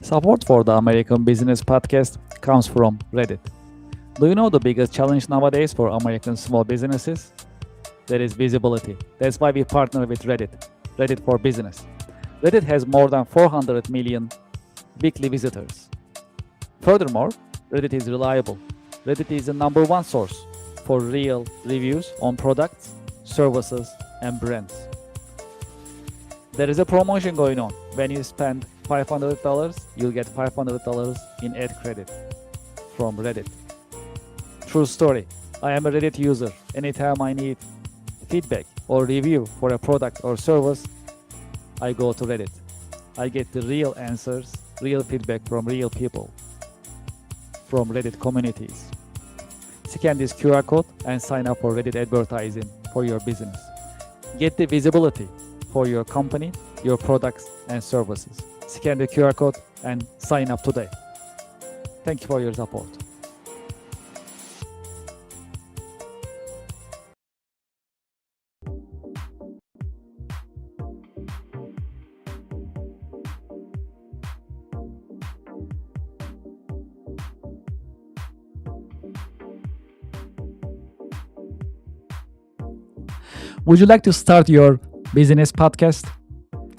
Support for the American Business Podcast comes from Reddit. Do you know the biggest challenge nowadays for American small businesses? That is visibility. That's why we partner with Reddit for Business. Reddit has more than 400 million weekly visitors. Furthermore, Reddit is reliable. Reddit is the number one source for real reviews on products, services, and brands. There is a promotion going on. When you spend $500, you'll get $500 in ad credit from Reddit. True story. I am a Reddit user. Anytime I need feedback or review for a product or service, I go to Reddit. I get the real answers, real feedback from real people, from Reddit communities. Scan this QR code and sign up for Reddit advertising for your business. Get the visibility for your company, your products and services. Scan the QR code and sign up today. Thank you for your support. Would you like to start your business podcast?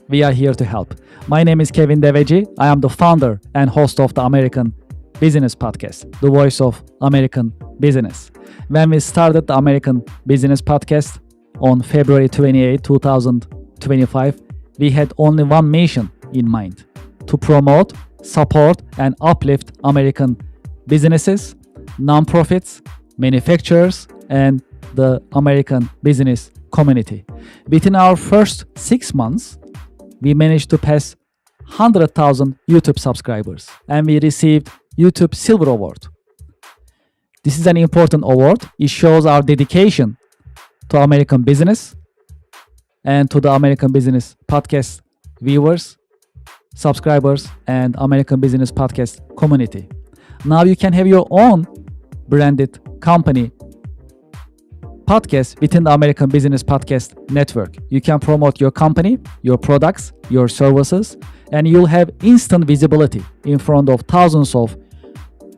We are here to help. My name is Kevin Deveci. I am the founder and host of the American Business Podcast, the voice of American business. When we started the American Business Podcast on February 28, 2025, we had only one mission in mind: to promote, support, and uplift American businesses, nonprofits, manufacturers, and the American business community. Within our first 6 months, we managed to pass 100,000 YouTube subscribers, and we received YouTube Silver Award. This is an important award. It shows our dedication to American business and to the American Business Podcast viewers, subscribers, and American Business Podcast community. Now you can have your own branded company podcast within the American Business Podcast network. You can promote your company, your products, your services, and you'll have instant visibility in front of thousands of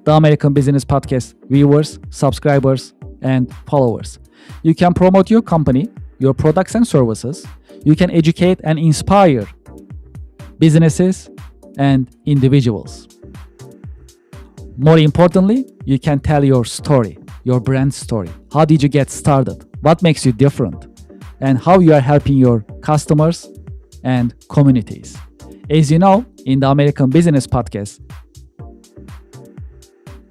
the American Business Podcast viewers, subscribers, and followers. You can promote your company, your products and services. You can educate and inspire businesses and individuals. More importantly, you can tell your story, your brand story. How did you get started? What makes you different? And how you are helping your customers and communities. As you know, in the American Business Podcast,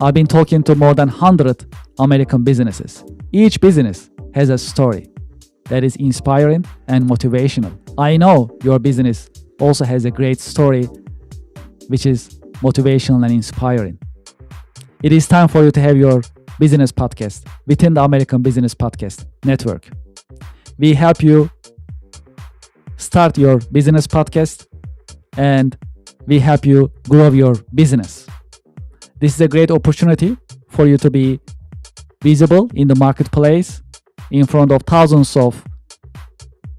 I've been talking to more than 100 American businesses. Each business has a story that is inspiring and motivational. I know your business also has a great story which is motivational and inspiring. It is time for you to have your business podcast within the American Business Podcast network. We help you start your business podcast and we help you grow your business. This is a great opportunity for you to be visible in the marketplace in front of thousands of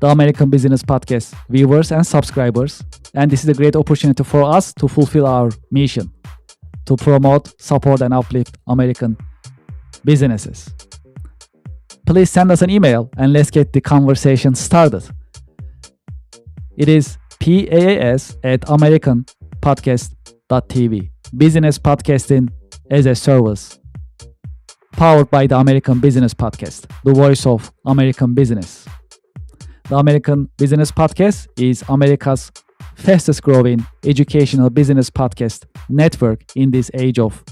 the American Business Podcast viewers and subscribers. And this is a great opportunity for us to fulfill our mission to promote, support, and uplift American businesses. Please send us an email and let's get the conversation started. It is paas@americanpodcast.tv. Business podcasting as a service, powered by the American Business Podcast, the voice of American business. The American Business Podcast is America's fastest growing educational business podcast network in this age of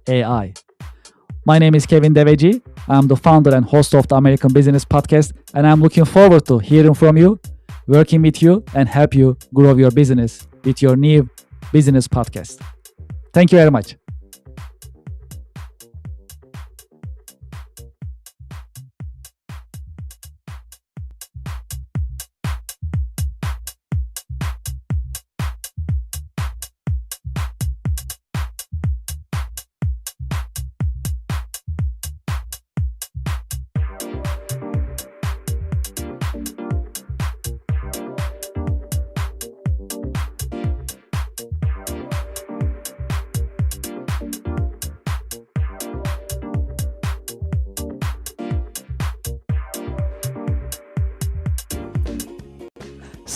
AI. My name is Kevin Deveci. I'm the founder and host of the American Business Podcast, and I'm looking forward to hearing from you, working with you, and help you grow your business with your new business podcast. Thank you very much.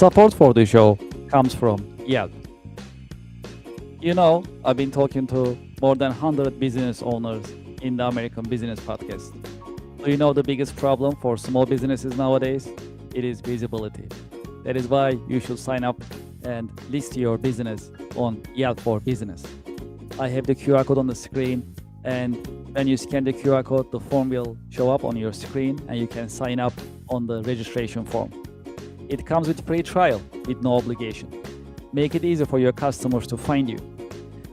Support for the show comes from Yelp. You know, I've been talking to more than 100 business owners in the American Business Podcast. Do you know the biggest problem for small businesses nowadays? It is visibility. That is why you should sign up and list your business on Yelp for Business. I have the QR code on the screen, and when you scan the QR code, the form will show up on your screen and you can sign up on the registration form. It comes with free trial with no obligation. Make it easy for your customers to find you.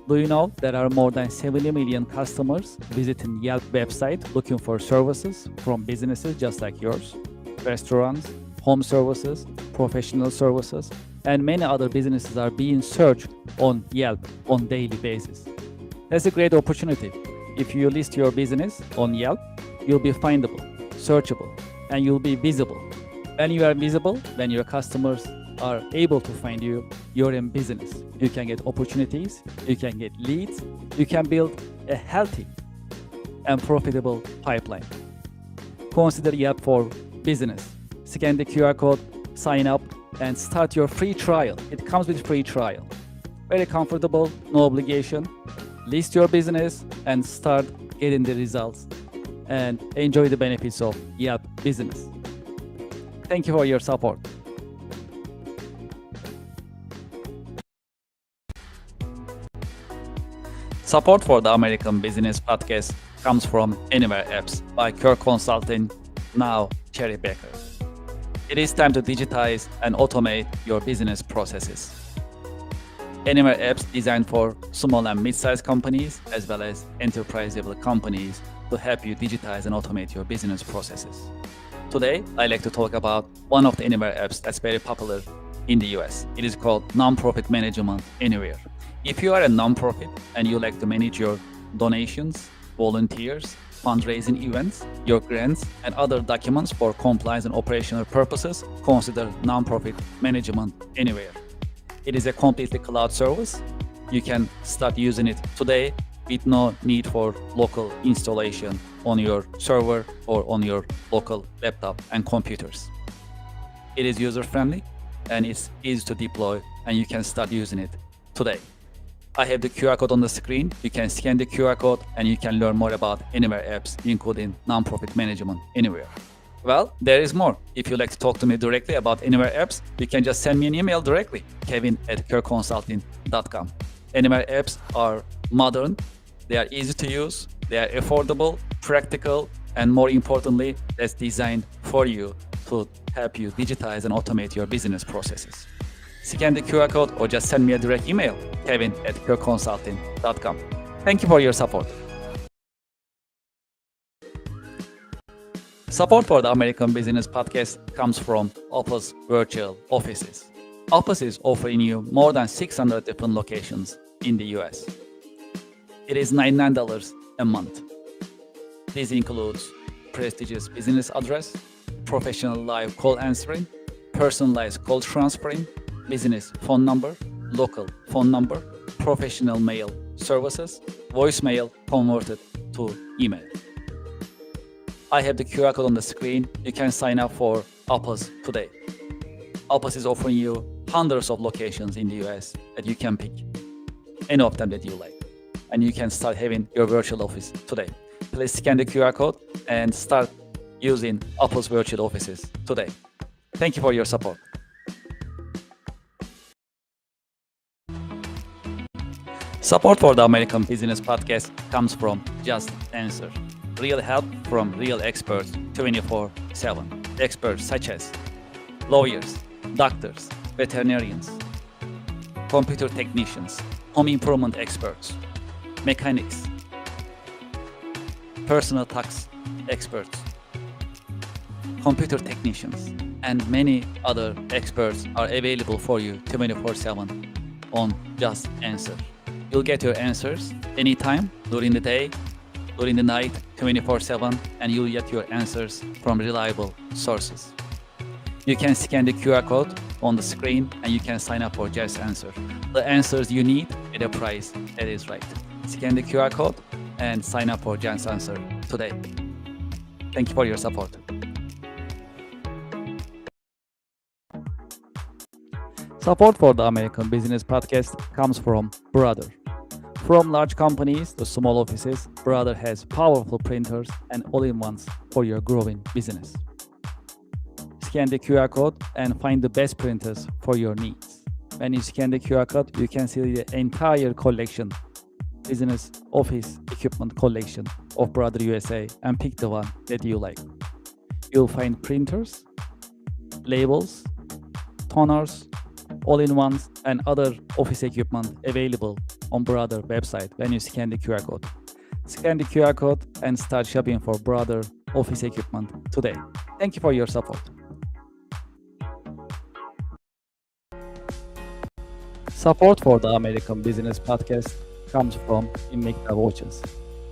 Do you know there are more than 70 million customers visiting Yelp website looking for services from businesses just like yours? Restaurants, home services, professional services, and many other businesses are being searched on Yelp on daily basis. That's a great opportunity. If you list your business on Yelp, you'll be findable, searchable, and you'll be visible. When you are visible, when your customers are able to find you, you're in business. You can get opportunities, you can get leads, you can build a healthy and profitable pipeline. Consider Yelp for Business. Scan the QR code, sign up, and start your free trial. It comes with free trial. Very comfortable, no obligation. List your business and start getting the results and enjoy the benefits of Yelp Business. Thank you for your support. Support for the American Business Podcast comes from Anywhere Apps by Kirk Consulting, now Cherry Baker. It is time to digitize and automate your business processes. Anywhere Apps designed for small and mid-sized companies as well as enterprise-level companies to help you digitize and automate your business processes. Today, I'd like to talk about one of the Anywhere apps that's very popular in the US. It is called Nonprofit Management Anywhere. If you are a nonprofit and you like to manage your donations, volunteers, fundraising events, your grants, and other documents for compliance and operational purposes, consider Nonprofit Management Anywhere. It is a completely cloud service. You can start using it today with no need for local installation on your server or on your local laptop and computers. It is user-friendly and it's easy to deploy, and you can start using it today. I have the QR code on the screen. You can scan the QR code and you can learn more about Anywhere apps, including Nonprofit Management Anywhere. Well, there is more. If you'd like to talk to me directly about Anywhere apps, you can just send me an email directly, kevin@kirkconsulting.com. Anywhere apps are modern, they are easy to use, they are affordable, practical, and more importantly, that's designed for you to help you digitize and automate your business processes. Scan the QR code or just send me a direct email, kevin@kirkconsulting.com. Thank you for your support. Support for the American Business Podcast comes from Opus Virtual Offices. Opus is offering you more than 600 different locations in the US. It is $99 a month. This includes prestigious business address, professional live call answering, personalized call transferring, business phone number, local phone number, professional mail services, voicemail converted to email. I have the QR code on the screen. You can sign up for Opus today. Opus is offering you hundreds of locations in the US that you can pick, any of them that you like, and you can start having your virtual office today. Please scan the QR code and start using Opus Virtual Offices today. Thank you for your support. Support for the American Business Podcast comes from Just Answer. Real help from real experts 24/7. Experts such as lawyers, doctors, veterinarians, computer technicians, home improvement experts, mechanics, personal tax experts, computer technicians, and many other experts are available for you 24/7 on Just Answer. You'll get your answers anytime, during the day, during the night, 24/7, and you'll get your answers from reliable sources. You can scan the QR code on the screen and you can sign up for Just Answer. The answers you need at a price that is right. Scan the QR code and sign up for Just Answer today. Thank you for your support. Support for the American Business Podcast comes from Brother. From large companies to small offices, Brother has powerful printers and all-in-ones for your growing business. Scan the QR code and find the best printers for your needs. When you scan the QR code, you can see the entire collection, business office equipment collection of Brother USA, and pick the one that you like. You'll find printers, labels, toners, all-in-ones, and other office equipment available on Brother website when you scan the QR code. Scan the QR code and start shopping for Brother office equipment today. Thank you for your support. Support for the American Business Podcast comes from Invicta watches.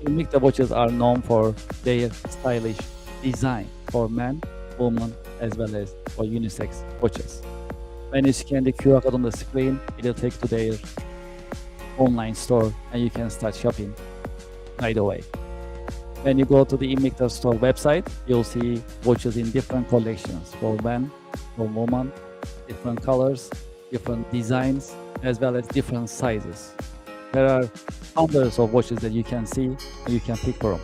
Invicta watches are known for their stylish design for men, women, as well as for unisex watches. When you scan the QR code on the screen, it'll take to their online store and you can start shopping right away. When you go to the Invicta store website, you'll see watches in different collections for men, for women, different colors, different designs, as well as different sizes. There are hundreds of watches that you can see and you can pick from.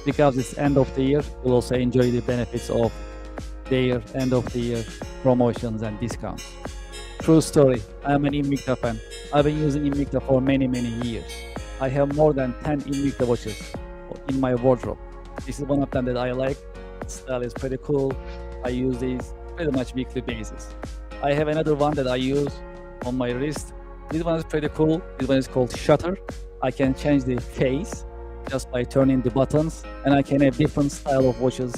Because it's end of the year, you'll also enjoy the benefits of their end of the year promotions and discounts. True story, I'm an Invicta fan. I've been using Invicta for many years. I have more than 10 Invicta watches in my wardrobe. This is one of them that I like. The style is pretty cool. I use these pretty much weekly basis. I have another one that I use on my wrist. This one is pretty cool. This one is called Shutter. I can change the face just by turning the buttons, and I can have different style of watches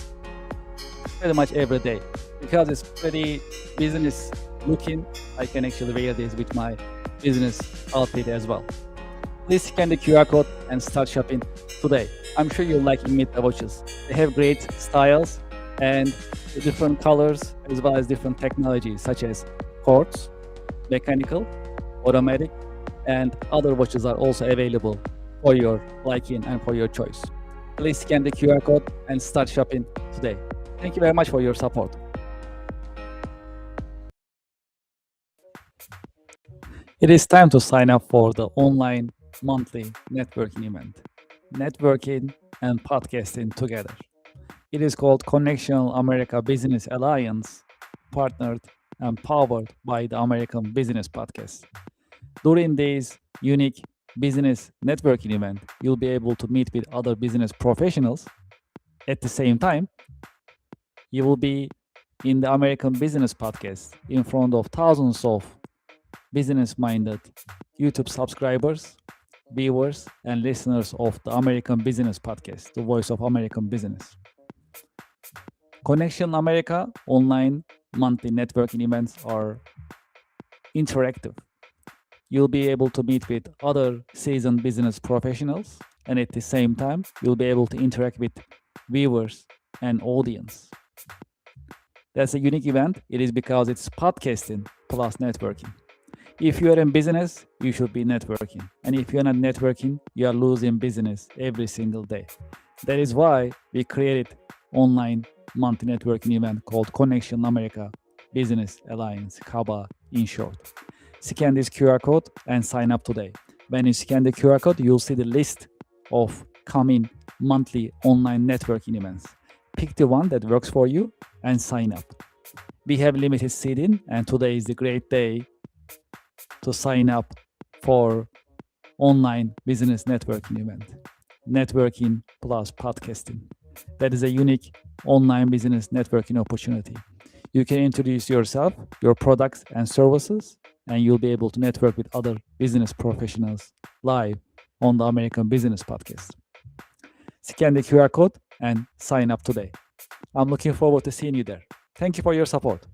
pretty much every day. Because it's pretty business looking, I can actually wear this with my business outfit as well. Please scan the QR code and start shopping today. I'm sure you'll like Invicta watches. They have great styles and different colors as well as different technologies such as quartz, mechanical, automatic, and other watches are also available for your liking and for your choice. Please scan the QR code and start shopping today. Thank you very much for your support. It is time to sign up for the online monthly networking event. Networking and podcasting together. It is called Connection America Business Alliance, partnered and powered by the American Business Podcast. During this unique business networking event, you'll be able to meet with other business professionals. At the same time, you will be in the American Business Podcast in front of thousands of business-minded YouTube subscribers, viewers, and listeners of the American Business Podcast, the voice of American business. Connection America online monthly networking events are interactive. You'll be able to meet with other seasoned business professionals, and at the same time, you'll be able to interact with viewers and audience. That's a unique event. It is because it's podcasting plus networking. If you are in business, you should be networking. And if you're not networking, you are losing business every single day. That is why we created online monthly networking event called Connection America Business Alliance, CABA in short. Scan this QR code and sign up today. When you scan the QR code, you'll see the list of coming monthly online networking events. Pick the one that works for you and sign up. We have limited seating, and today is the great day to sign up for online business networking event. Networking plus podcasting. That is a unique online business networking opportunity. You can introduce yourself, your products and services, and you'll be able to network with other business professionals live on the American Business Podcast. Scan the QR code and sign up today. I'm looking forward to seeing you there. Thank you for your support.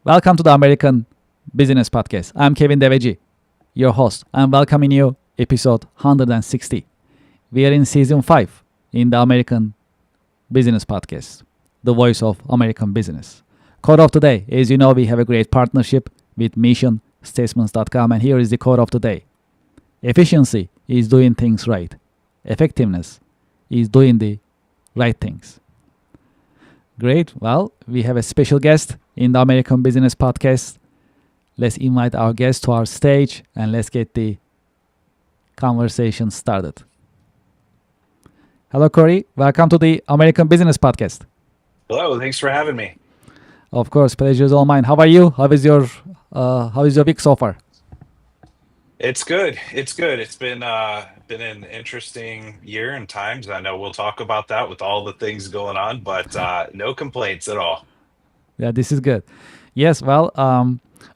Welcome to the American Business Podcast. I'm Kevin Deveji, your host. I'm welcoming you episode 160. We are in season 5 in the American Business Podcast, the voice of American business. Quote of today, as you know, we have a great partnership with missionstatements.com, and here is the quote of today. Efficiency is doing things right. Effectiveness is doing the right things. Great. Well, we have a special guest in the American Business Podcast. Let's invite our guest to our stage and let's get the conversation started. Hello, Corey. Welcome to the American Business Podcast. Hello, thanks for having me. Of course, pleasure is all mine. How are you? How is your week so far? It's good. It's good. It's been an interesting year and times. I know we'll talk about that with all the things going on, but no complaints at all. Yeah, this is good. Yes, well,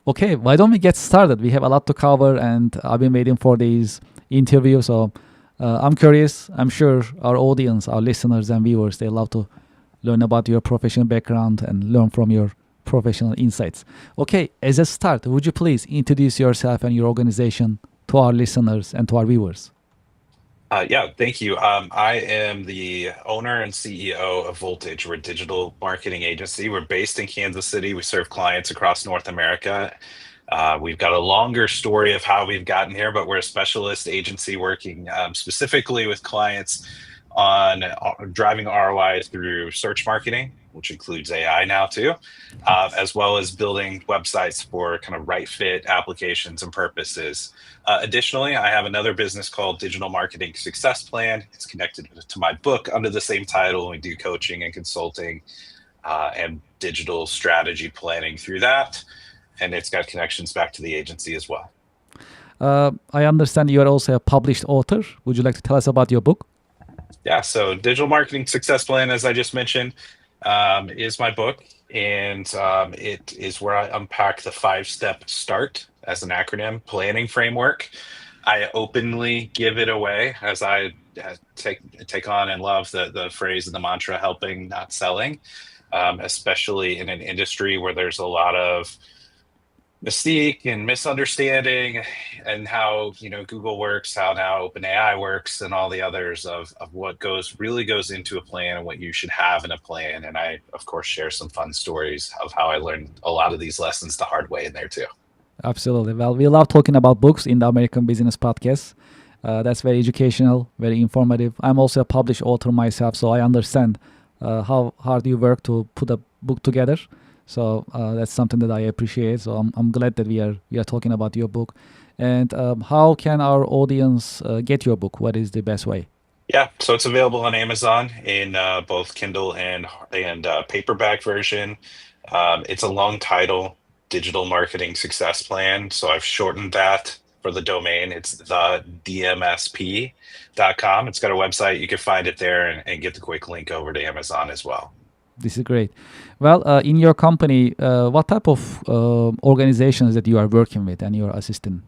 okay, why don't we get started? We have a lot to cover, and I've been waiting for these interviews. So I'm curious. I'm sure our audience, our listeners and viewers, they love to learn about your professional background and learn from your professional insights. Okay, as a start, would you please introduce yourself and your organization to our listeners and to our viewers? Yeah, thank you. I am the owner and CEO of Voltage. We're a digital marketing agency. We're based in Kansas City. We serve clients across North America. We've got a longer story of how we've gotten here, but we're a specialist agency working specifically with clients on driving ROI through search marketing, which includes AI now too, as well as building websites for kind of right fit applications and purposes. Additionally, I have another business called Digital Marketing Success Plan. It's connected to my book under the same title. We do coaching and consulting and digital strategy planning through that. And it's got connections back to the agency as well. I understand you are also a published author. Would you like to tell us about your book? Yeah, so Digital Marketing Success Plan, as I just mentioned, is my book. And it is where I unpack the 5-step START as an acronym planning framework. I openly give it away as I take on and love the phrase and the mantra helping, not selling, especially in an industry where there's a lot of mystique and misunderstanding and how Google works, how now OpenAI works, and all the others of what really goes into a plan and what you should have in a plan. And I, of course, share some fun stories of how I learned a lot of these lessons the hard way in there too. Absolutely. Well, we love talking about books in the American Business Podcast. That's very educational, very informative. I'm also a published author myself, so I understand how hard you work to put a book together. So that's something that I appreciate. So I'm glad that we are talking about your book. And how can our audience get your book? What is the best way? Yeah, so it's available on Amazon in both Kindle and paperback version. It's a long title, Digital Marketing Success Plan. So I've shortened that for the domain. It's the dmsp.com. It's got a website. You can find it there and get the quick link over to Amazon as well. This is great. Well, in your company, what type of organizations that you are working with and you're assisting?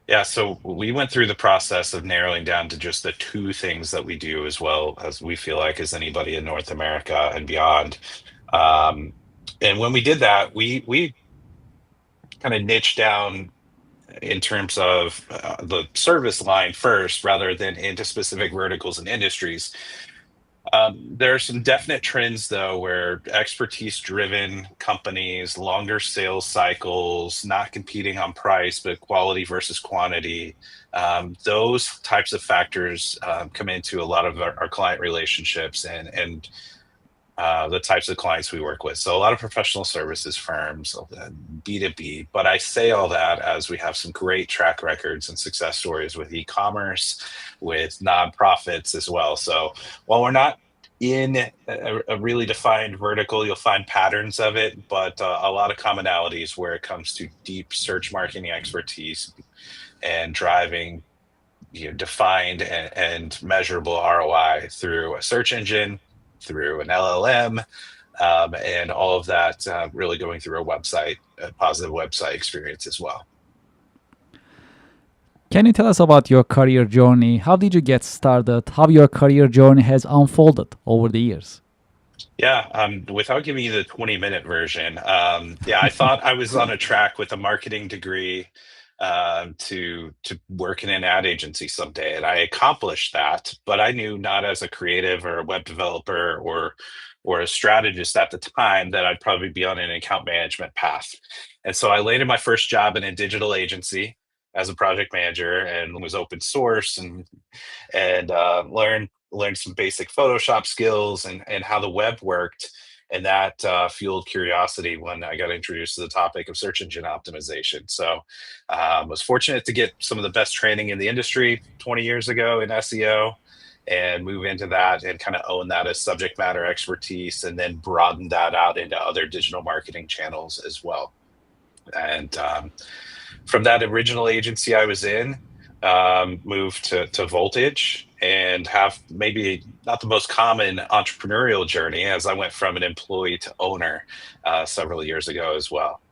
Yeah, so we went through the process of narrowing down to just the 2 things that we do, as well as we feel like as anybody in North America and beyond. And when we did that, we kind of niched down in terms of the service line first, rather than into specific verticals and industries. There are some definite trends, though, where expertise-driven companies, longer sales cycles, not competing on price, but quality versus quantity, those types of factors come into a lot of our client relationships and the types of clients we work with. So a lot of professional services firms, B2B. But I say all that as we have some great track records and success stories with e-commerce, with nonprofits as well. So while we're not in a really defined vertical, you'll find patterns of it, but a lot of commonalities where it comes to deep search marketing expertise and driving defined and measurable ROI through a search engine, through an LLM, and all of that really going through a positive website experience as well. Can you tell us about your career journey? How did you get started? How your career journey has unfolded over the years? Yeah, without giving you the 20-minute version, yeah, I thought I was on a track with a marketing degree to work in an ad agency someday, and I accomplished that. But I knew not as a creative or a web developer or a strategist at the time that I'd probably be on an account management path. And so I landed my first job in a digital agency as a project manager and was open source and learned some basic Photoshop skills and how the web worked. And that fueled curiosity when I got introduced to the topic of search engine optimization. So was fortunate to get some of the best training in the industry 20 years ago in SEO and move into that and kind of own that as subject matter expertise and then broaden that out into other digital marketing channels as well. And from that original agency I was in, moved to Voltage and have maybe not the most common entrepreneurial journey as I went from an employee to owner several years ago as well.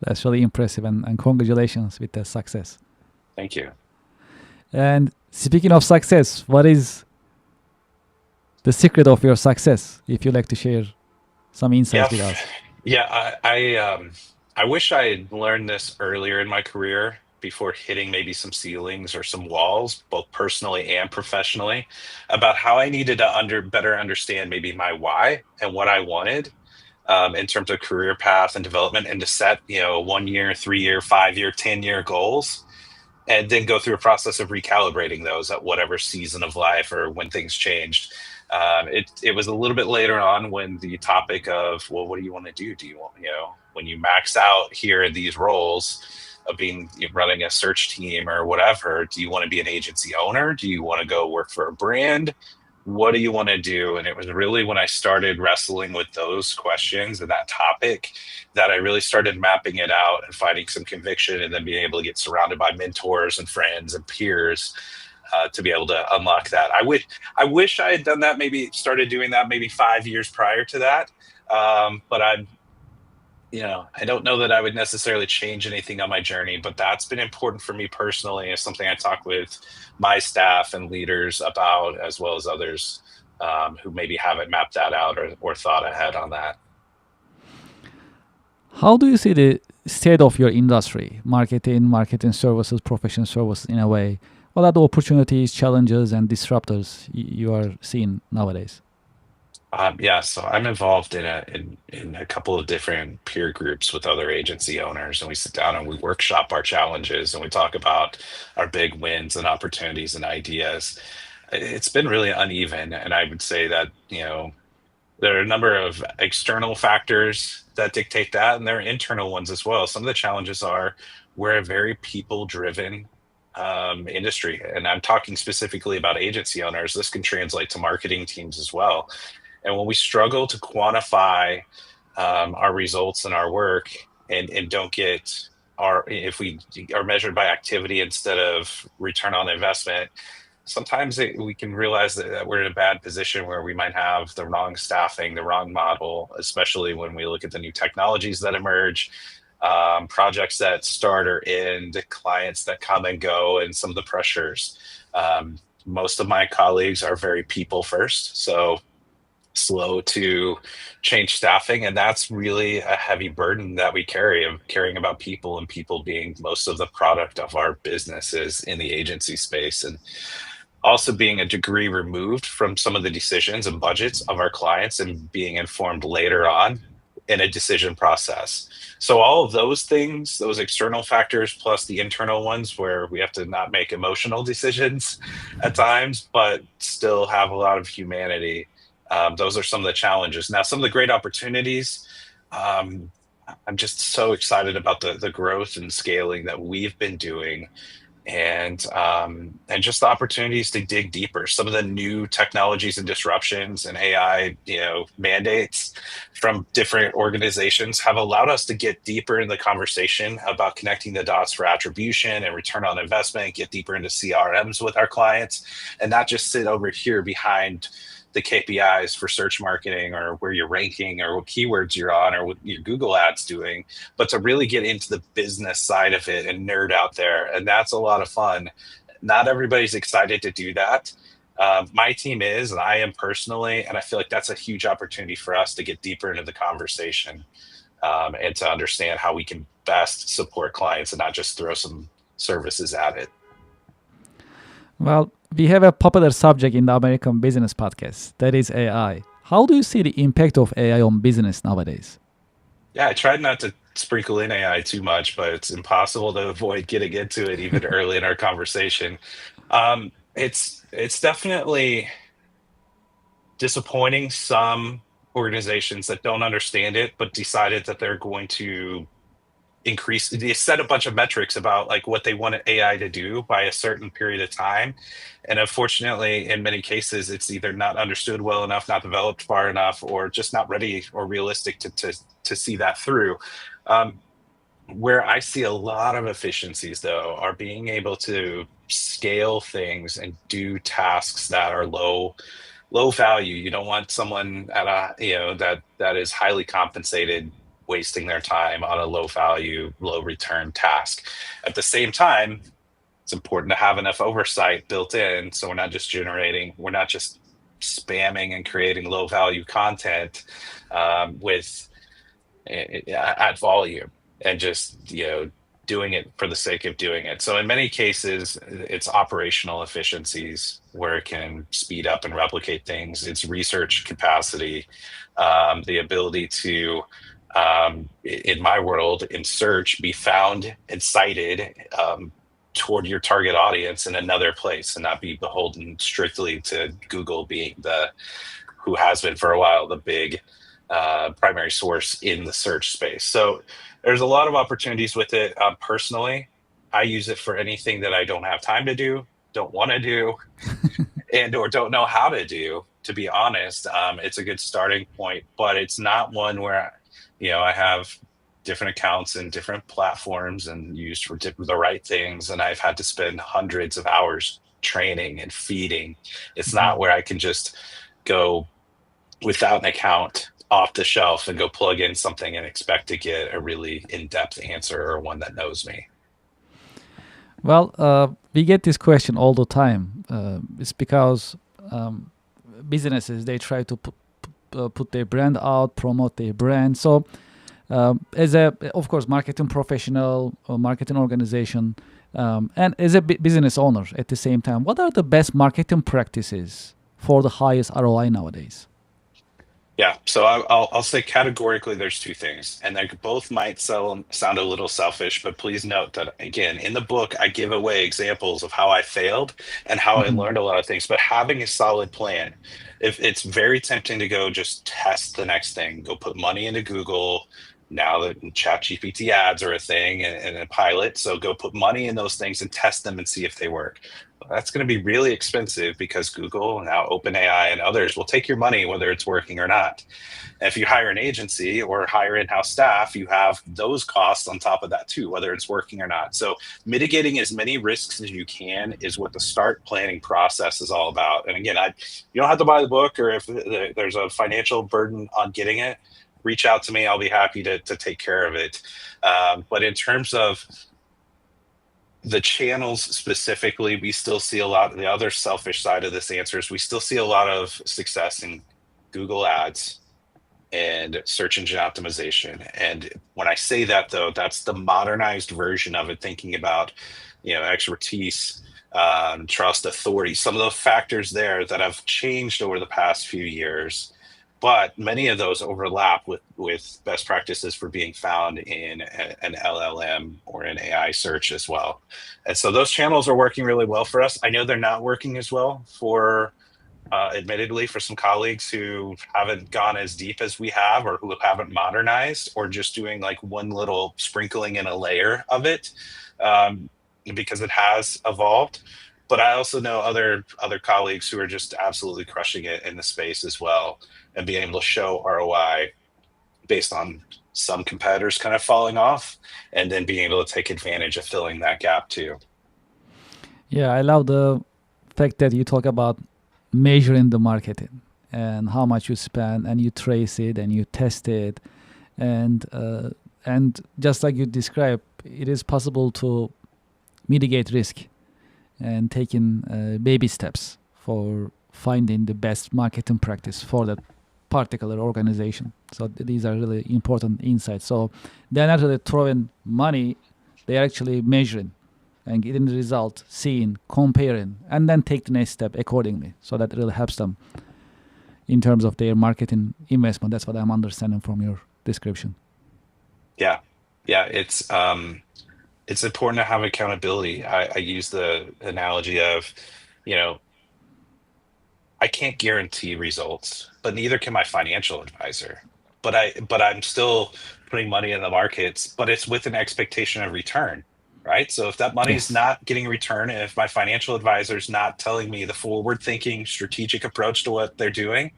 That's really impressive, and congratulations with the success. Thank you. And speaking of success, what is the secret of your success? If you'd like to share some Yeah, insights with us. yeah. I wish I had learned this earlier in my career before hitting maybe some ceilings or some walls, both personally and professionally, about how I needed to better understand maybe my why and what I wanted in terms of career path and development, and to set 1 year, 3 year, 5 year, 10 year goals and then go through a process of recalibrating those at whatever season of life or when things changed. It was a little bit later on when the topic of, well, what do you want to do? Do you want, when you max out here in these roles of being running a search team or whatever, do you want to be an agency owner? Do you want to go work for a brand? What do you want to do? And it was really when I started wrestling with those questions and that topic that I really started mapping it out and finding some conviction and then being able to get surrounded by mentors and friends and peers to be able to unlock that. I wish I had done that, maybe started doing that maybe 5 years prior to that. But I don't know that I would necessarily change anything on my journey, but that's been important for me personally. It's something I talk with my staff and leaders about, as well as others who maybe haven't mapped that out or thought ahead on that. How do you see the state of your industry, marketing services, professional services in a way? What are the opportunities, challenges, and disruptors you are seeing nowadays? Yeah, so I'm involved in a couple of different peer groups with other agency owners, and we sit down and we workshop our challenges and we talk about our big wins and opportunities and ideas. It's been really uneven, and I would say that there are a number of external factors that dictate that, and there are internal ones as well. Some of the challenges are we're a very people-driven industry, and I'm talking specifically about agency owners. This can translate to marketing teams as well. And when we struggle to quantify our results and our work and don't get if we are measured by activity instead of return on investment, sometimes we can realize that we're in a bad position where we might have the wrong staffing, the wrong model, especially when we look at the new technologies that emerge, projects that start or end, clients that come and go, and some of the pressures. Most of my colleagues are very people first, so slow to change staffing, and that's really a heavy burden that we carry of caring about people, and people being most of the product of our businesses in the agency space, and also being a degree removed from some of the decisions and budgets of our clients and being informed later on in a decision process. So all of those things, those external factors plus the internal ones where we have to not make emotional decisions at times but still have a lot of humanity. Those are some of the challenges. Now, some of the great opportunities, I'm just so excited about the growth and scaling that we've been doing, and just the opportunities to dig deeper. Some of the new technologies and disruptions and AI, mandates from different organizations have allowed us to get deeper in the conversation about connecting the dots for attribution and return on investment, get deeper into CRMs with our clients, and not just sit over here behind the KPIs for search marketing or where you're ranking or what keywords you're on or what your Google ads doing, but to really get into the business side of it and nerd out there. And that's a lot of fun. Not everybody's excited to do that. My team is, and I am personally, and I feel like that's a huge opportunity for us to get deeper into the conversation, and to understand how we can best support clients and not just throw some services at it. Well, we have a popular subject in the American business podcast, that is AI. How do you see the impact of AI on business nowadays? Yeah, I tried not to sprinkle in AI too much, but it's impossible to avoid getting into it even early in our conversation. It's definitely disappointing some organizations that don't understand it, but decided that they're going to increase, they set a bunch of metrics about like what they want AI to do by a certain period of time. And unfortunately, in many cases, it's either not understood well enough, not developed far enough, or just not ready or realistic to see that through. Um, where I see a lot of efficiencies, though, are being able to scale things and do tasks that are low value. You don't want someone at a, that is highly compensated wasting their time on a low value, low return task. At the same time, it's important to have enough oversight built in, so we're not just spamming and creating low value content, with at volume, and just doing it for the sake of doing it. So in many cases, it's operational efficiencies where it can speed up and replicate things. It's research capacity, the ability to, in my world, in search, be found and cited, toward your target audience in another place, and not be beholden strictly to Google being the, who has been for a while, the big primary source in the search space. So there's a lot of opportunities with it. Personally, I use it for anything that I don't have time to do, don't want to do, and or don't know how to do. To be honest, it's a good starting point, but it's not one where I have different accounts and different platforms and used for the right things, and I've had to spend hundreds of hours training and feeding. It's not where I can just go without an account off the shelf and go plug in something and expect to get a really in-depth answer or one that knows me. Well, we get this question all the time. It's because businesses, they try to put their brand out, promote their brand. So, as a, of course, marketing professional or marketing organization, and as a business owner at the same time, what are the best marketing practices for the highest ROI nowadays? Yeah, so I'll say categorically there's two things, and they both might sound a little selfish, but please note that again, in the book, I give away examples of how I failed and how I Mhm. learned a lot of things. But having a solid plan, if it's very tempting to go just test the next thing, go put money into Google. Now that ChatGPT ads are a thing and a pilot, so go put money in those things and test them and see if they work. That's going to be really expensive because Google, now OpenAI, and others will take your money whether it's working or not. And if you hire an agency or hire in-house staff, you have those costs on top of that too, whether it's working or not. So mitigating as many risks as you can is what the start planning process is all about. And again, you don't have to buy the book, or if there's a financial burden on getting it, reach out to me. I'll be happy to take care of it. But in terms of the channels specifically, we still see a lot. The other selfish side of this answer is we still see a lot of success in Google Ads and search engine optimization. And when I say that, though, that's the modernized version of it, thinking about, expertise, trust, authority, some of those factors there that have changed over the past few years. But many of those overlap with best practices for being found in an LLM or an AI search as well. And so those channels are working really well for us. I know they're not working as well for, admittedly, for some colleagues who haven't gone as deep as we have, or who haven't modernized, or just doing like one little sprinkling in a layer of it, because it has evolved. But I also know other colleagues who are just absolutely crushing it in the space as well, and being able to show ROI based on some competitors kind of falling off, and then being able to take advantage of filling that gap too. Yeah, I love the fact that you talk about measuring the marketing and how much you spend, and you trace it and you test it, and just like you described, it is possible to mitigate risk and taking baby steps for finding the best marketing practice for that particular organization. So these are really important insights. So they're not really throwing money, they're actually measuring and getting the result, seeing, comparing, and then take the next step accordingly. So that really helps them in terms of their marketing investment. That's what I'm understanding from your description. Yeah. Yeah. It's important to have accountability. I use the analogy of, you know, I can't guarantee results, but neither can my financial advisor. But I'm still putting money in the markets, but it's with an expectation of return, right? So if that money's Yes. not getting a return, and if my financial advisor's not telling me the forward thinking strategic approach to what they're doing,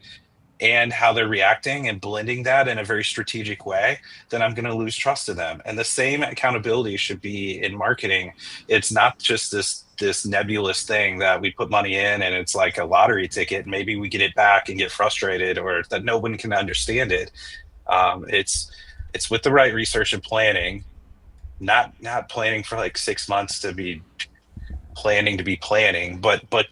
and how they're reacting and blending that in a very strategic way, then I'm going to lose trust in them. And the same accountability should be in marketing. It's not just this nebulous thing that we put money in and it's like a lottery ticket. Maybe we get it back and get frustrated, or that no one can understand it. It's with the right research and planning, not planning for like 6 months to be planning, but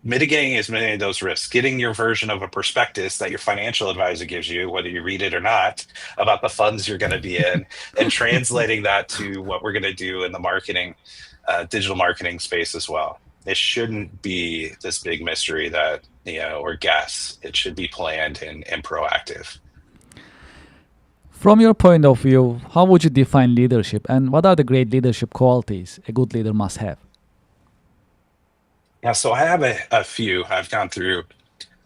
mitigating as many of those risks, getting your version of a prospectus that your financial advisor gives you, whether you read it or not, about the funds you're going to be in, and translating that to what we're going to do in the marketing, digital marketing space as well. It shouldn't be this big mystery that, or guess. It should be planned and proactive. From your point of view, how would you define leadership, and what are the great leadership qualities a good leader must have? Yeah, so I have a few. I've gone through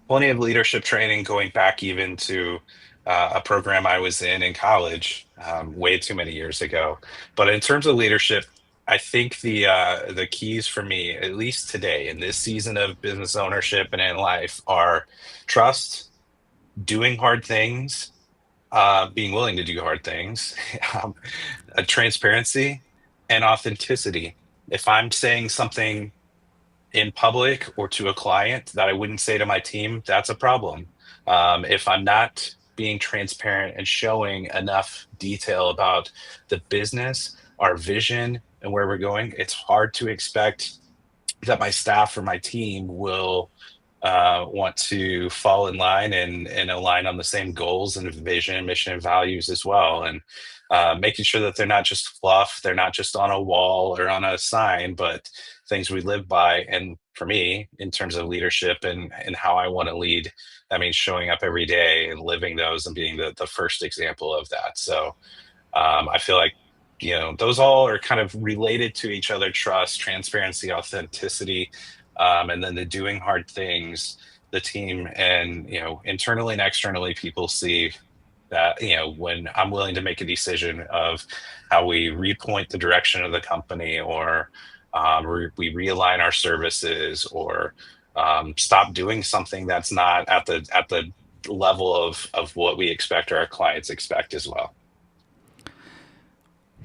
plenty of leadership training, going back even to a program I was in college, way too many years ago. But in terms of leadership, I think the keys for me, at least today in this season of business ownership and in life, are trust, doing hard things, being willing to do hard things, um, transparency, and authenticity. If I'm saying something in public or to a client that I wouldn't say to my team, that's a problem. If I'm not being transparent and showing enough detail about the business, our vision, and where we're going, it's hard to expect that my staff or my team will want to fall in line and align on the same goals and vision, mission, and values as well. And making sure that they're not just fluff, they're not just on a wall or on a sign, but things we live by. And for me, in terms of leadership and how I want to lead, that means showing up every day and living those and being the first example of that. So I feel like, those all are kind of related to each other: trust, transparency, authenticity, and then the doing hard things. The team and, internally and externally, people see that, when I'm willing to make a decision of how we repoint the direction of the company, or we realign our services, or stop doing something that's not at the level of what we expect or our clients expect as well.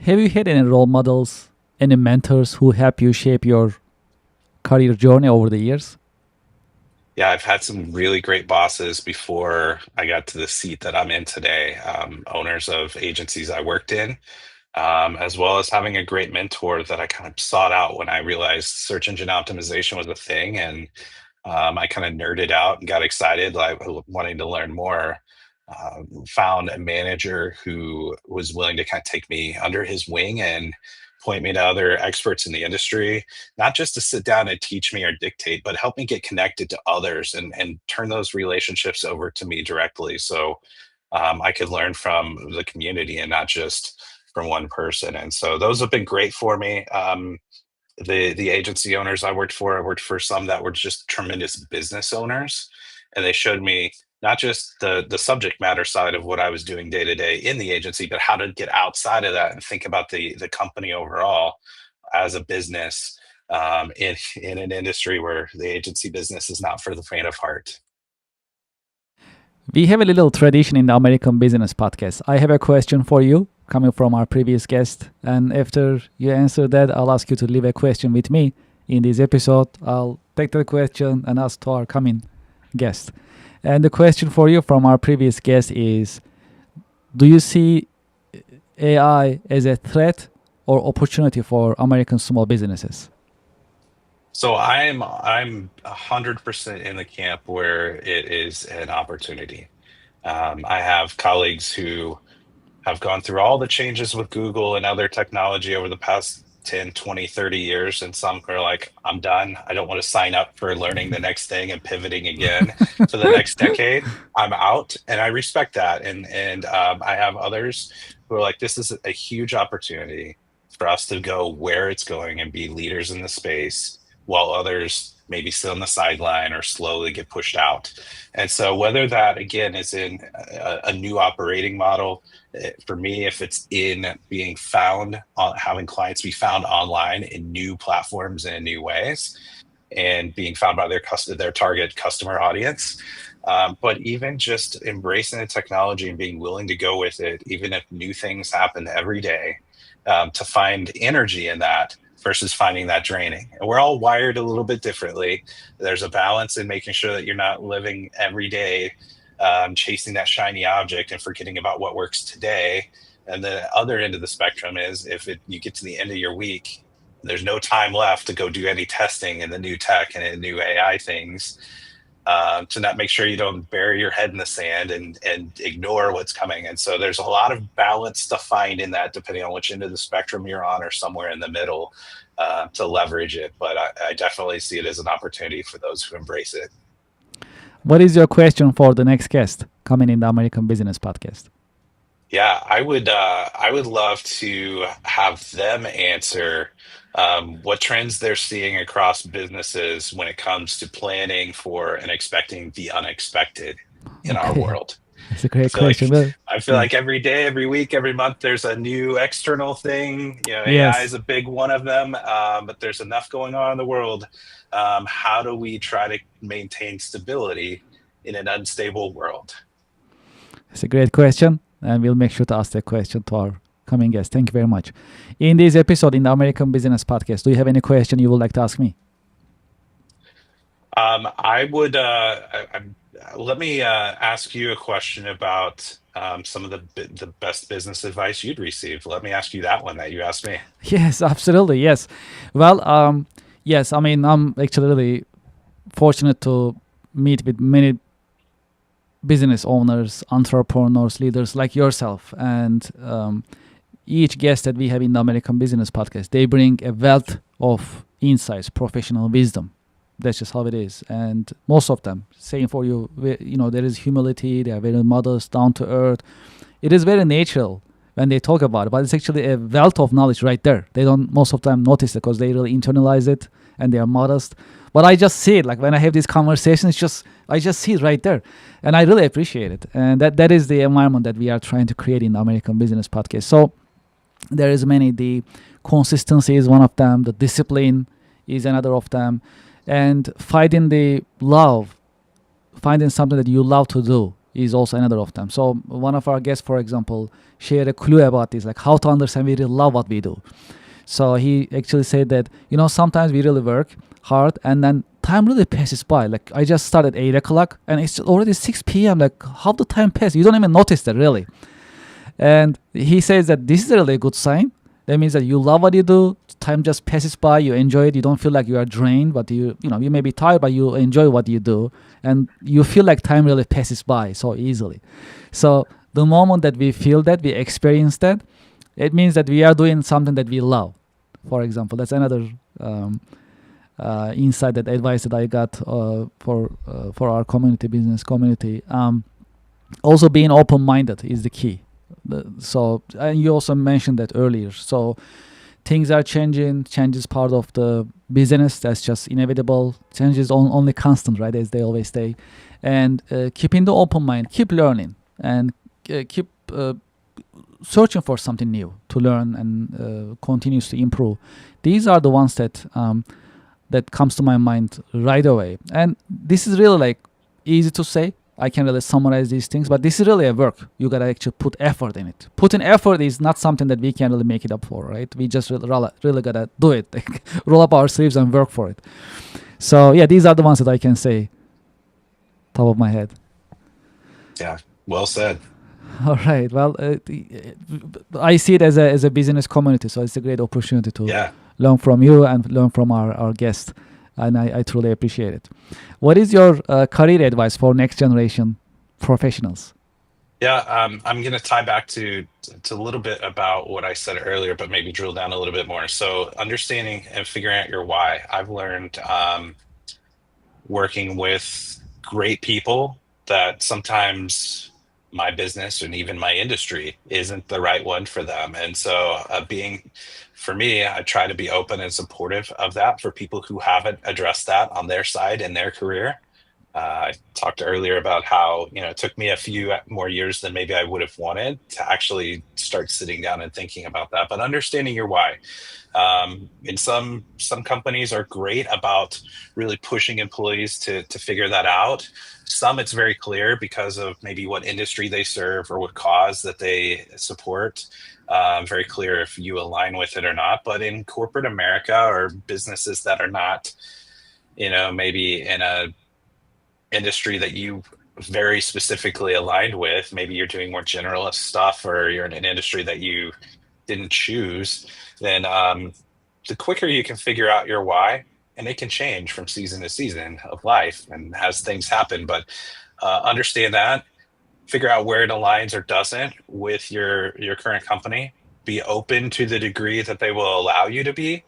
Have you had any role models, any mentors who help you shape your career journey over the years? Yeah, I've had some really great bosses before I got to the seat that I'm in today, owners of agencies I worked in, as well as having a great mentor that I kind of sought out when I realized search engine optimization was a thing. And I kind of nerded out and got excited, like wanting to learn more. Found a manager who was willing to kind of take me under his wing and point me to other experts in the industry, not just to sit down and teach me or dictate, but help me get connected to others and turn those relationships over to me directly. So I could learn from the community and not just from one person. And so those have been great for me. The agency owners I worked for some that were just tremendous business owners, and they showed me not just the subject matter side of what I was doing day to day in the agency, but how to get outside of that and think about the company overall as a business, in an industry where the agency business is not for the faint of heart. We have a little tradition in the American Business Podcast. I have a question for you coming from our previous guest. And after you answer that, I'll ask you to leave a question with me in this episode. I'll take the question and ask to our coming guest. And the question for you from our previous guest is, do you see AI as a threat or opportunity for American small businesses? So I'm 100% in the camp where it is an opportunity. I have colleagues who have gone through all the changes with Google and other technology over the past 10, 20, 30 years. And some are like, I'm done. I don't want to sign up for learning the next thing and pivoting again for the next decade. I'm out. And I respect that. And I have others who are like, this is a huge opportunity for us to go where it's going and be leaders in the space while others maybe sit on the sideline or slowly get pushed out. And so whether that again is in a new operating model, for me, if it's in being found, having clients be found online in new platforms and in new ways, and being found by their target customer audience. But even just embracing the technology and being willing to go with it, even if new things happen every day, to find energy in that versus finding that draining. And we're all wired a little bit differently. There's a balance in making sure that you're not living every day chasing that shiny object and forgetting about what works today. And the other end of the spectrum is you get to the end of your week, there's no time left to go do any testing in the new tech and in new AI things, to not make sure you don't bury your head in the sand and ignore what's coming. And so there's a lot of balance to find in that, depending on which end of the spectrum you're on or somewhere in the middle, to leverage it. But I definitely see it as an opportunity for those who embrace it. What is your question for the next guest coming in the American Business Podcast? Yeah, I would love to have them answer what trends they're seeing across businesses when it comes to planning for and expecting the unexpected in our Okay, world. that's a I great feel question. like Well, I feel yeah. like every day, every week, every month, there's a new external thing. AI is Yes, a big one of them, but there's enough going on in the world. How do we try to maintain stability in an unstable world? it's a great question, and we'll make sure to ask that question to our coming guest. Thank you very much. In this episode in the American Business Podcast, do you have any question you would like to ask me? I would let me ask you a question about some of the best business advice you'd received. Let me ask you that one that you asked me. Yes, absolutely. Yes. Well, yes. I mean, I'm actually really fortunate to meet with many business owners, entrepreneurs, leaders like yourself, and each guest that we have in the American Business Podcast, they bring a wealth of insights, professional wisdom. That's just how it is. And most of them, saying for you, there is humility. They are very modest, down to earth. It is very natural when they talk about it, but it's actually a wealth of knowledge right there. They don't most of the time notice it because they really internalize it and they are modest. But I just see it, like when I have these conversations, I just see it right there, and I really appreciate it. And that is the environment that we are trying to create in the American Business Podcast. So there is many. The consistency is one of them. The discipline is another of them, and finding something that you love to do is also another of them. So one of our guests, for example, shared a clue about this, like how to understand we really love what we do. So he actually said that, sometimes we really work hard and then time really passes by. Like I just started 8 o'clock and it's already 6 p.m. Like how the time pass? You don't even notice that really. And he says that this is a really good sign. That means that you love what you do. Time just passes by. You enjoy it. You don't feel like you are drained, but you may be tired, but you enjoy what you do, and you feel like time really passes by so easily. So the moment that we feel that, we experience that, it means that we are doing something that we love. For example, that's another insight, that advice that I got for our community, business community. Also, being open-minded is the key. And you also mentioned that earlier. So things are changing. Change is part of the business. That's just inevitable. Change is only constant, right? As they always say. And keeping the open mind, keep learning, and keep searching for something new to learn and continuously improve. These are the ones that comes to my mind right away. And this is really like easy to say. I can really summarize these things, but this is really a work. You gotta actually put effort in it. Putting effort is not something that we can really make it up for, right? We just really gotta do it, roll up our sleeves and work for it. So yeah, these are the ones that I can say, top of my head. Yeah, well said. All right. Well, I see it as a business community, so it's a great opportunity to Yeah. learn from you and learn from our guest. And I truly appreciate it. What is your career advice for next generation professionals? Yeah, I'm going to tie back to a little bit about what I said earlier, but maybe drill down a little bit more. So, understanding and figuring out your why. I've learned working with great people that sometimes my business and even my industry isn't the right one for them. And so, for me, I try to be open and supportive of that for people who haven't addressed that on their side in their career. I talked earlier about how, it took me a few more years than maybe I would have wanted to actually start sitting down and thinking about that, but understanding your why. And some companies are great about really pushing employees to figure that out. Some it's very clear because of maybe what industry they serve or what cause that they support. Very clear if you align with it or not. But in corporate America or businesses that are not, maybe in a industry that you very specifically aligned with, maybe you're doing more generalist stuff or you're in an industry that you didn't choose, then the quicker you can figure out your why, and it can change from season to season of life and as things happen, but understand that, figure out where it aligns or doesn't with your current company, be open to the degree that they will allow you to be.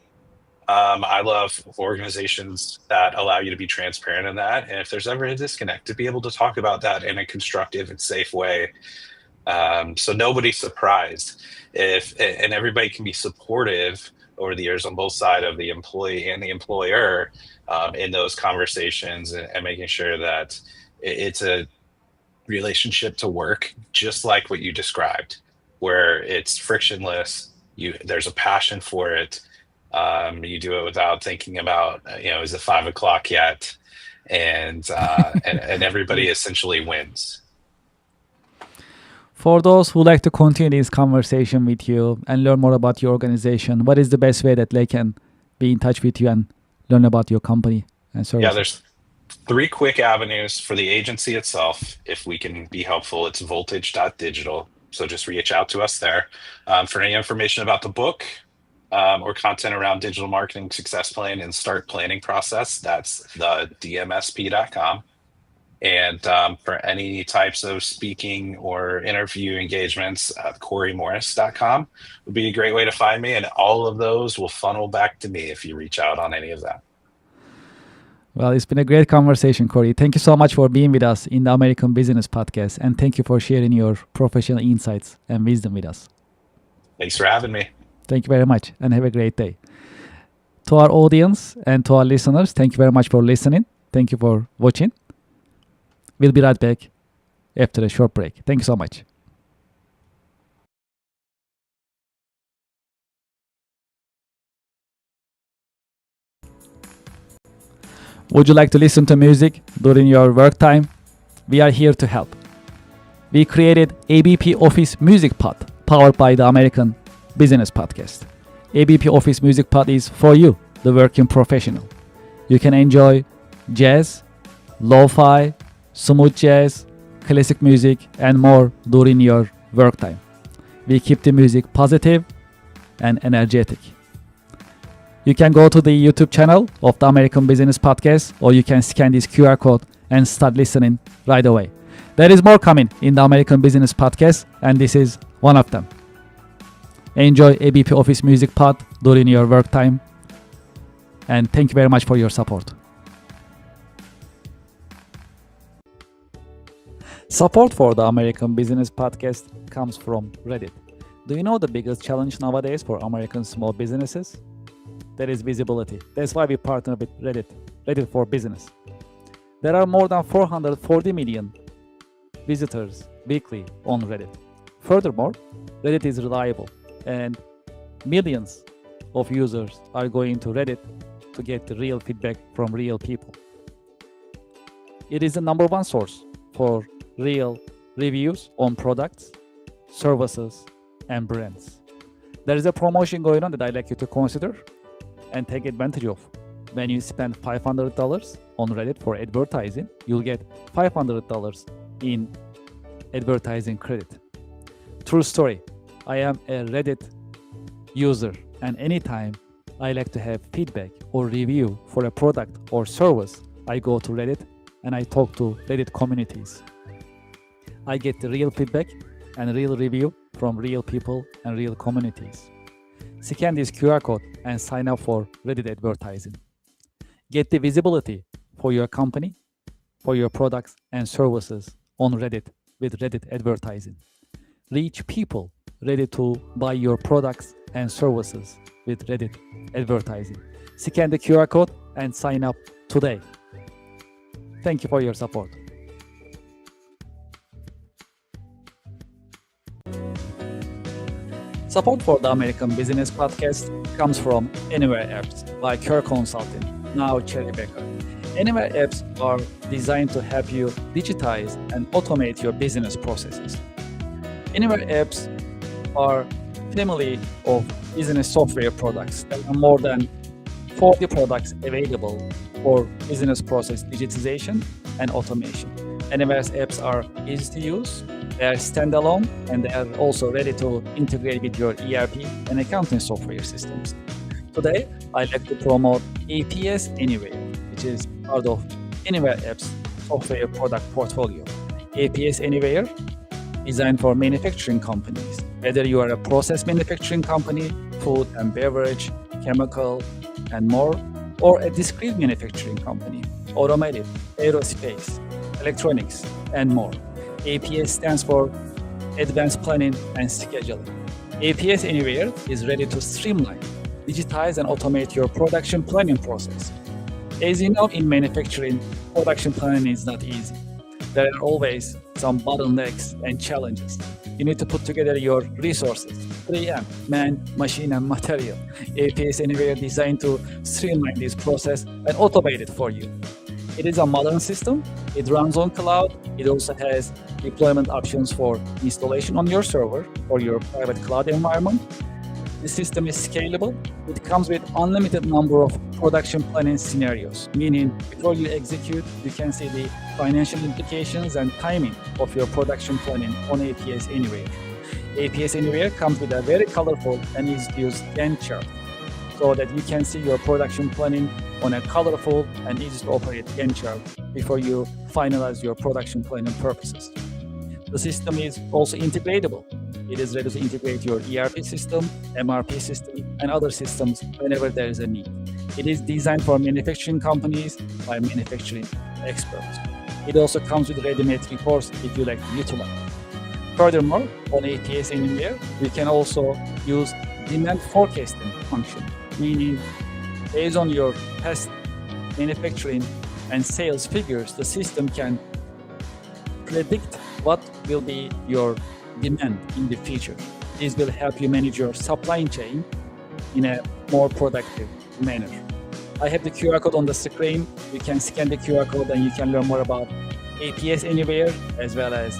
I love organizations that allow you to be transparent in that. And if there's ever a disconnect, to be able to talk about that in a constructive and safe way. So nobody's surprised and everybody can be supportive over the years on both sides of the employee and the employer in those conversations and making sure that it's a relationship to work, just like what you described, where it's frictionless. There's a passion for it. You do it without thinking about, is it 5 o'clock yet? And everybody essentially wins. For those who like to continue this conversation with you and learn more about your organization, what is the best way that they can be in touch with you and learn about your company and services? Yeah, there's 3 quick avenues for the agency itself. If we can be helpful, it's voltage.digital. So just reach out to us there. For any information about the book or content around digital marketing success plan and start planning process, that's the dmsp.com. And for any types of speaking or interview engagements, corymorris.com would be a great way to find me. And all of those will funnel back to me if you reach out on any of that. Well, it's been a great conversation, Corey. Thank you so much for being with us in the American Business Podcast. And thank you for sharing your professional insights and wisdom with us. Thanks for having me. Thank you very much and have a great day. To our audience and to our listeners, thank you very much for listening. Thank you for watching. We'll be right back after a short break. Thank you so much. Would you like to listen to music during your work time? We are here to help. We created ABP Office Music Pod, powered by the American Business Podcast. ABP Office Music Pod is for you, the working professional. You can enjoy jazz, lo-fi, smooth jazz, classic music, and more during your work time. We keep the music positive and energetic. You can go to the YouTube channel of the American Business Podcast, or you can scan this QR code and start listening right away. There is more coming in the American Business Podcast, and this is one of them. Enjoy ABP Office Music Pod during your work time, and thank you very much for your support. Support for the American Business Podcast comes from Reddit. Do you know the biggest challenge nowadays for American small businesses? That is visibility. That's why we partner with Reddit for Business. There are more than 440 million visitors weekly on Reddit. Furthermore, Reddit is reliable and millions of users are going to Reddit to get the real feedback from real people. It is the number one source for real reviews on products, services, and brands. There is a promotion going on that I'd like you to consider and take advantage of. When you spend $500 on Reddit for advertising, you'll get $500 in advertising credit. True story. I am a Reddit user, and anytime I like to have feedback or review for a product or service, I go to Reddit and I talk to Reddit communities. I get the real feedback and real review from real people and real communities. Scan this QR code and sign up for Reddit advertising. Get the visibility for your company, for your products and services on Reddit with Reddit advertising. Reach people ready to buy your products and services with Reddit advertising. Scan the QR code and sign up today. Thank you for your support. Support for the American Business Podcast comes from Anywhere Apps by Kirk Consulting, now Cherry Baker. Anywhere Apps are designed to help you digitize and automate your business processes. Anywhere Apps are family of business software products. There are more than 40 products available for business process digitization and automation. Anywhere's apps are easy to use, they are standalone, and they are also ready to integrate with your ERP and accounting software systems. Today, I'd like to promote APS Anywhere, which is part of Anywhere Apps software product portfolio. APS Anywhere, designed for manufacturing companies. Whether you are a process manufacturing company, food and beverage, chemical, and more, or a discrete manufacturing company, automotive, aerospace, electronics, and more. APS stands for Advanced Planning and Scheduling. APS Anywhere is ready to streamline, digitize, and automate your production planning process. As you know, in manufacturing, production planning is not easy. There are always some bottlenecks and challenges. You need to put together your resources, 3M, man, machine, and material. APS Anywhere designed to streamline this process and automate it for you. It is a modern system. It runs on cloud. It also has deployment options for installation on your server or your private cloud environment. The system is scalable. It comes with unlimited number of production planning scenarios, meaning before you execute, you can see the financial implications and timing of your production planning on APS Anywhere. APS Anywhere comes with a very colorful and easy-to-use Gantt chart so that you can see your production planning on a colorful and easy-to-operate Gantt chart before you finalize your production planning purposes. The system is also integratable. It is ready to integrate your ERP system, MRP system, and other systems whenever there is a need. It is designed for manufacturing companies by manufacturing experts. It also comes with ready-made reports if you like to utilize. Furthermore, on APS Anywhere, you can also use demand forecasting function, meaning based on your past manufacturing and sales figures, the system can predict what will be your demand in the future. This will help you manage your supply chain in a more productive manner. I have the QR code on the screen. You can scan the QR code and you can learn more about APS Anywhere as well as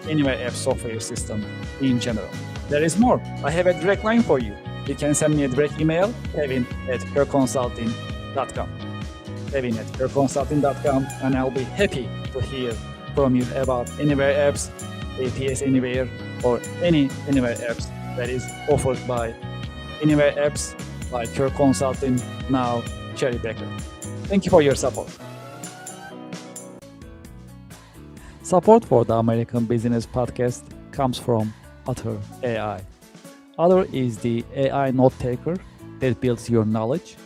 Anywhere App software system in general. There is more. I have a direct line for you. You can send me a direct email, kevin@kerconsulting.com. kevin@kerconsulting.com, and I'll be happy to hear from you about Anywhere Apps, APS Anywhere, or any Anywhere Apps that is offered by Anywhere Apps by Kirk Consulting, now Cherry Baker. Thank you for your support. Support for the American Business Podcast comes from Otter AI. Otter is the AI note taker that builds your knowledge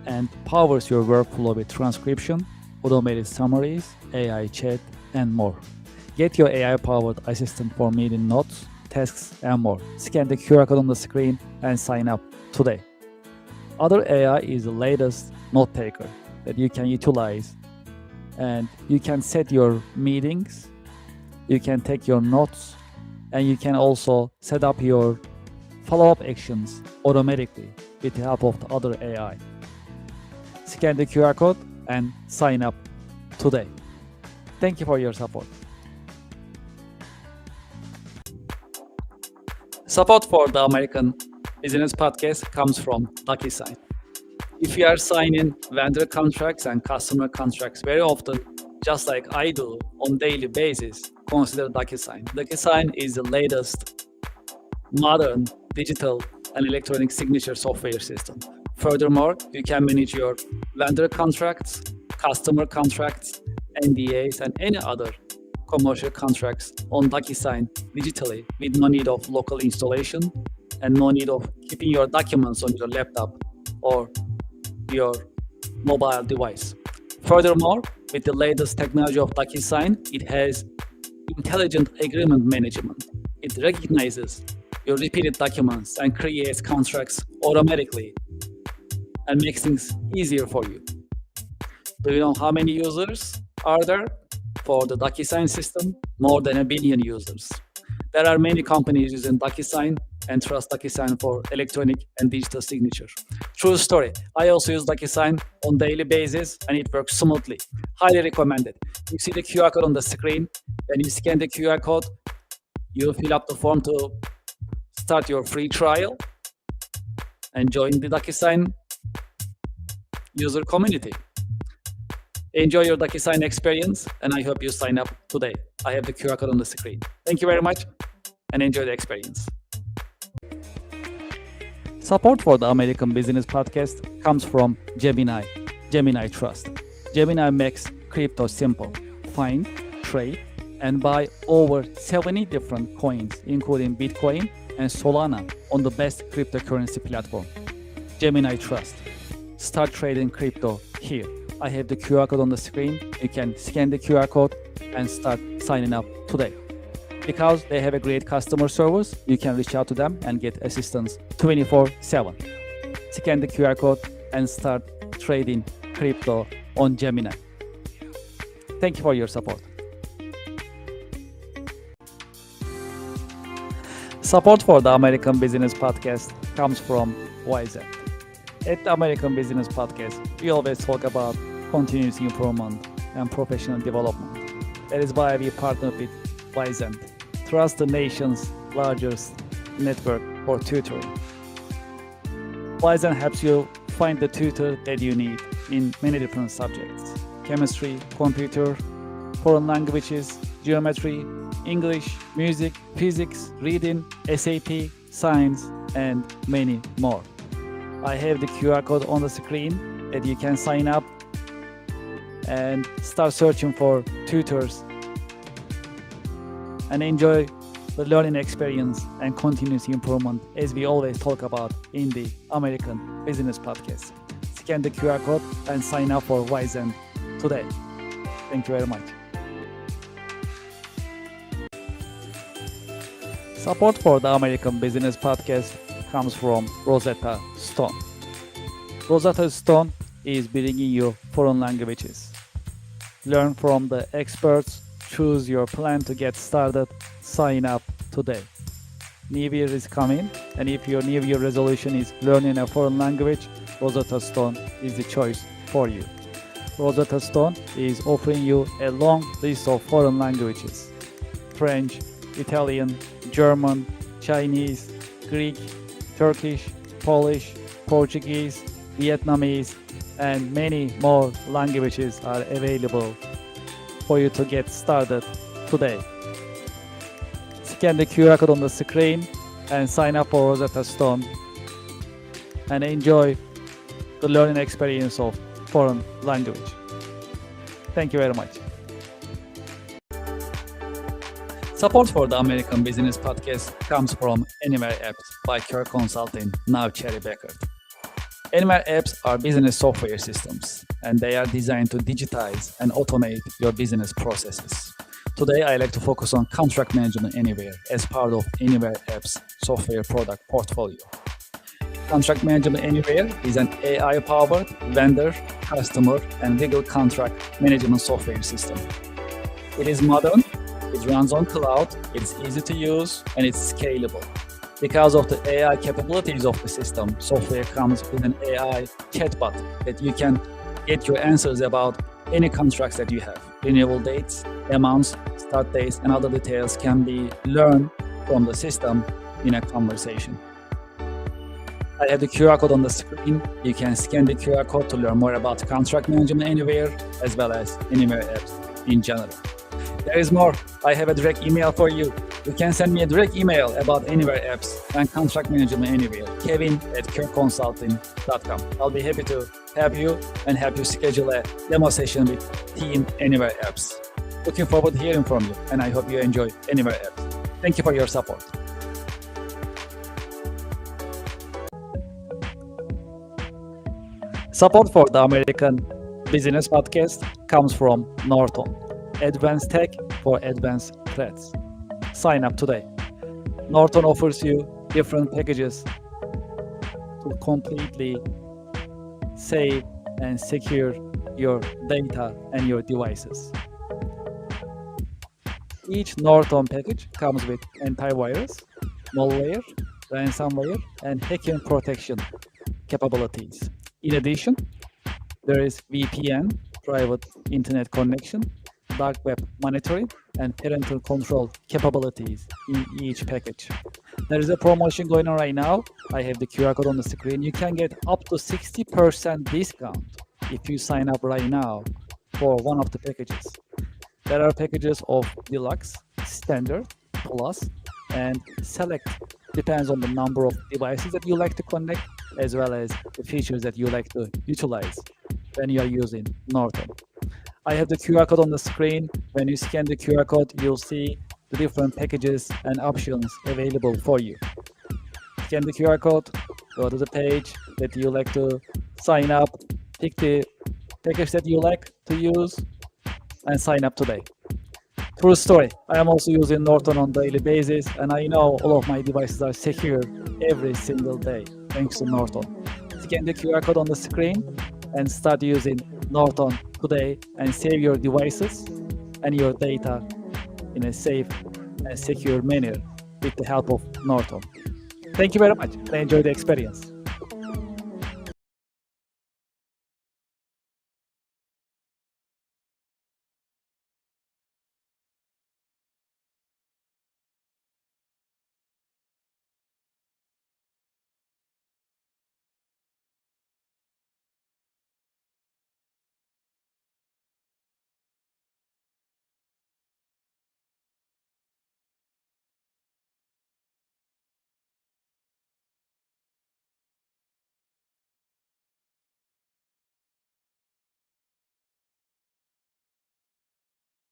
and powers your workflow with transcription, automated summaries, AI chat, and more. Get your AI-powered assistant for meeting notes, tasks, and more. Scan the QR code on the screen and sign up today. Otter AI is the latest note taker that you can utilize, and you can set your meetings, you can take your notes, and you can also set up your follow-up actions automatically with the help of the Otter AI. Scan the QR code and sign up today. Thank you for your support. Support for the American Business Podcast comes from DocuSign. If you are signing vendor contracts and customer contracts very often, just like I do on daily basis, consider DocuSign. DocuSign is the latest modern digital and electronic signature software system. Furthermore, you can manage your vendor contracts, customer contracts, NDAs, and any other commercial contracts on DocuSign digitally with no need of local installation and no need of keeping your documents on your laptop or your mobile device. Furthermore, with the latest technology of DocuSign, it has intelligent agreement management. It recognizes your repeated documents and creates contracts automatically and makes things easier for you. Do you know how many users are there for the DocuSign system? More than 1 billion users. There are many companies using DocuSign and trust DocuSign for electronic and digital signature. True story. I also use DocuSign on daily basis and it works smoothly. Highly recommended. You see the QR code on the screen. When you scan the QR code, you fill up the form to start your free trial and join the DocuSign user community. Enjoy your DocuSign experience, and I hope you sign up today. I have the QR code on the screen. Thank you very much, and enjoy the experience. Support for the American Business Podcast comes from Gemini, Gemini Trust. Gemini makes crypto simple. Find, trade, and buy over 70 different coins, including Bitcoin and Solana, on the best cryptocurrency platform. Gemini Trust. Start trading crypto here. I have the QR code on the screen. You can scan the QR code and start signing up today. Because they have a great customer service, you can reach out to them and get assistance 24/7. Scan the QR code and start trading crypto on Gemini. Thank you for your support. Support for the American Business Podcast comes from YZ. At the American Business Podcast, we always talk about continuous improvement and professional development. That is why we partner with YZ, trust the nation's largest network for tutoring. YZ helps you find the tutor that you need in many different subjects: chemistry, computer, foreign languages, geometry, English, music, physics, reading, SAP, science, and many more. I have the QR code on the screen that you can sign up and start searching for tutors and enjoy the learning experience and continuous improvement as we always talk about in the American Business Podcast. Scan the QR code and sign up for YZ today. Thank you very much. Support for the American Business Podcast comes from Rosetta Stone. Rosetta Stone is bringing you foreign languages. Learn from the experts, choose your plan to get started, sign up today. New Year is coming, and if your New Year resolution is learning a foreign language, Rosetta Stone is the choice for you. Rosetta Stone is offering you a long list of foreign languages: French, Italian, German, Chinese, Greek, Turkish, Polish, Portuguese, Vietnamese, and many more languages are available for you to get started today. Scan the QR code on the screen and sign up for Rosetta Stone and enjoy the learning experience of foreign language. Thank you very much. Support for the American Business Podcast comes from Anywhere Apps by Kirk Consulting, now Cherry Beckert. Anywhere Apps are business software systems, and they are designed to digitize and automate your business processes. Today, I like to focus on contract management anywhere as part of Anywhere Apps software product portfolio. Contract Management Anywhere is an AI-powered vendor, customer, and legal contract management software system. It is modern, it runs on cloud, it's easy to use, and it's scalable. Because of the AI capabilities of the system, software comes with an AI chatbot that you can get your answers about any contracts that you have. Renewal dates, amounts, start dates, and other details can be learned from the system in a conversation. I have the QR code on the screen. You can scan the QR code to learn more about Contract Management Anywhere, as well as Anywhere Apps in general. There is more. I have a direct email for you. You can send me a direct email about Anywhere apps and contract management anywhere, kevin@kirkconsulting.com. I'll be happy to have you and help you schedule a demo session with Team Anywhere apps. Looking forward to hearing from you, and I hope you enjoy Anywhere apps. Thank you for your support. Support for the American Business Podcast comes from Norton, advanced tech for advanced threats. Sign up today. Norton offers you different packages to completely save and secure your data and your devices. Each Norton package comes with antivirus, malware, ransomware, and hacking protection capabilities. In addition, there is VPN, private internet connection, dark web monitoring, and parental control capabilities in each package. There is a promotion going on right now. I have the QR code on the screen. You can get up to 60% discount if you sign up right now for one of the packages. There are packages of Deluxe, Standard, Plus, and Select. Depends on the number of devices that you like to connect, as well as the features that you like to utilize when you are using Norton. I have the QR code on the screen. When you scan the QR code, you'll see the different packages and options available for you. Scan the QR code, go to the page that you like to sign up, pick the package that you like to use, and sign up today. True story. I am also using Norton on a daily basis, and I know all of my devices are secure every single day, thanks to Norton. Scan the QR code on the screen and start using Norton today and save your devices and your data in a safe and secure manner with the help of Norton. Thank you very much. I enjoyed the experience.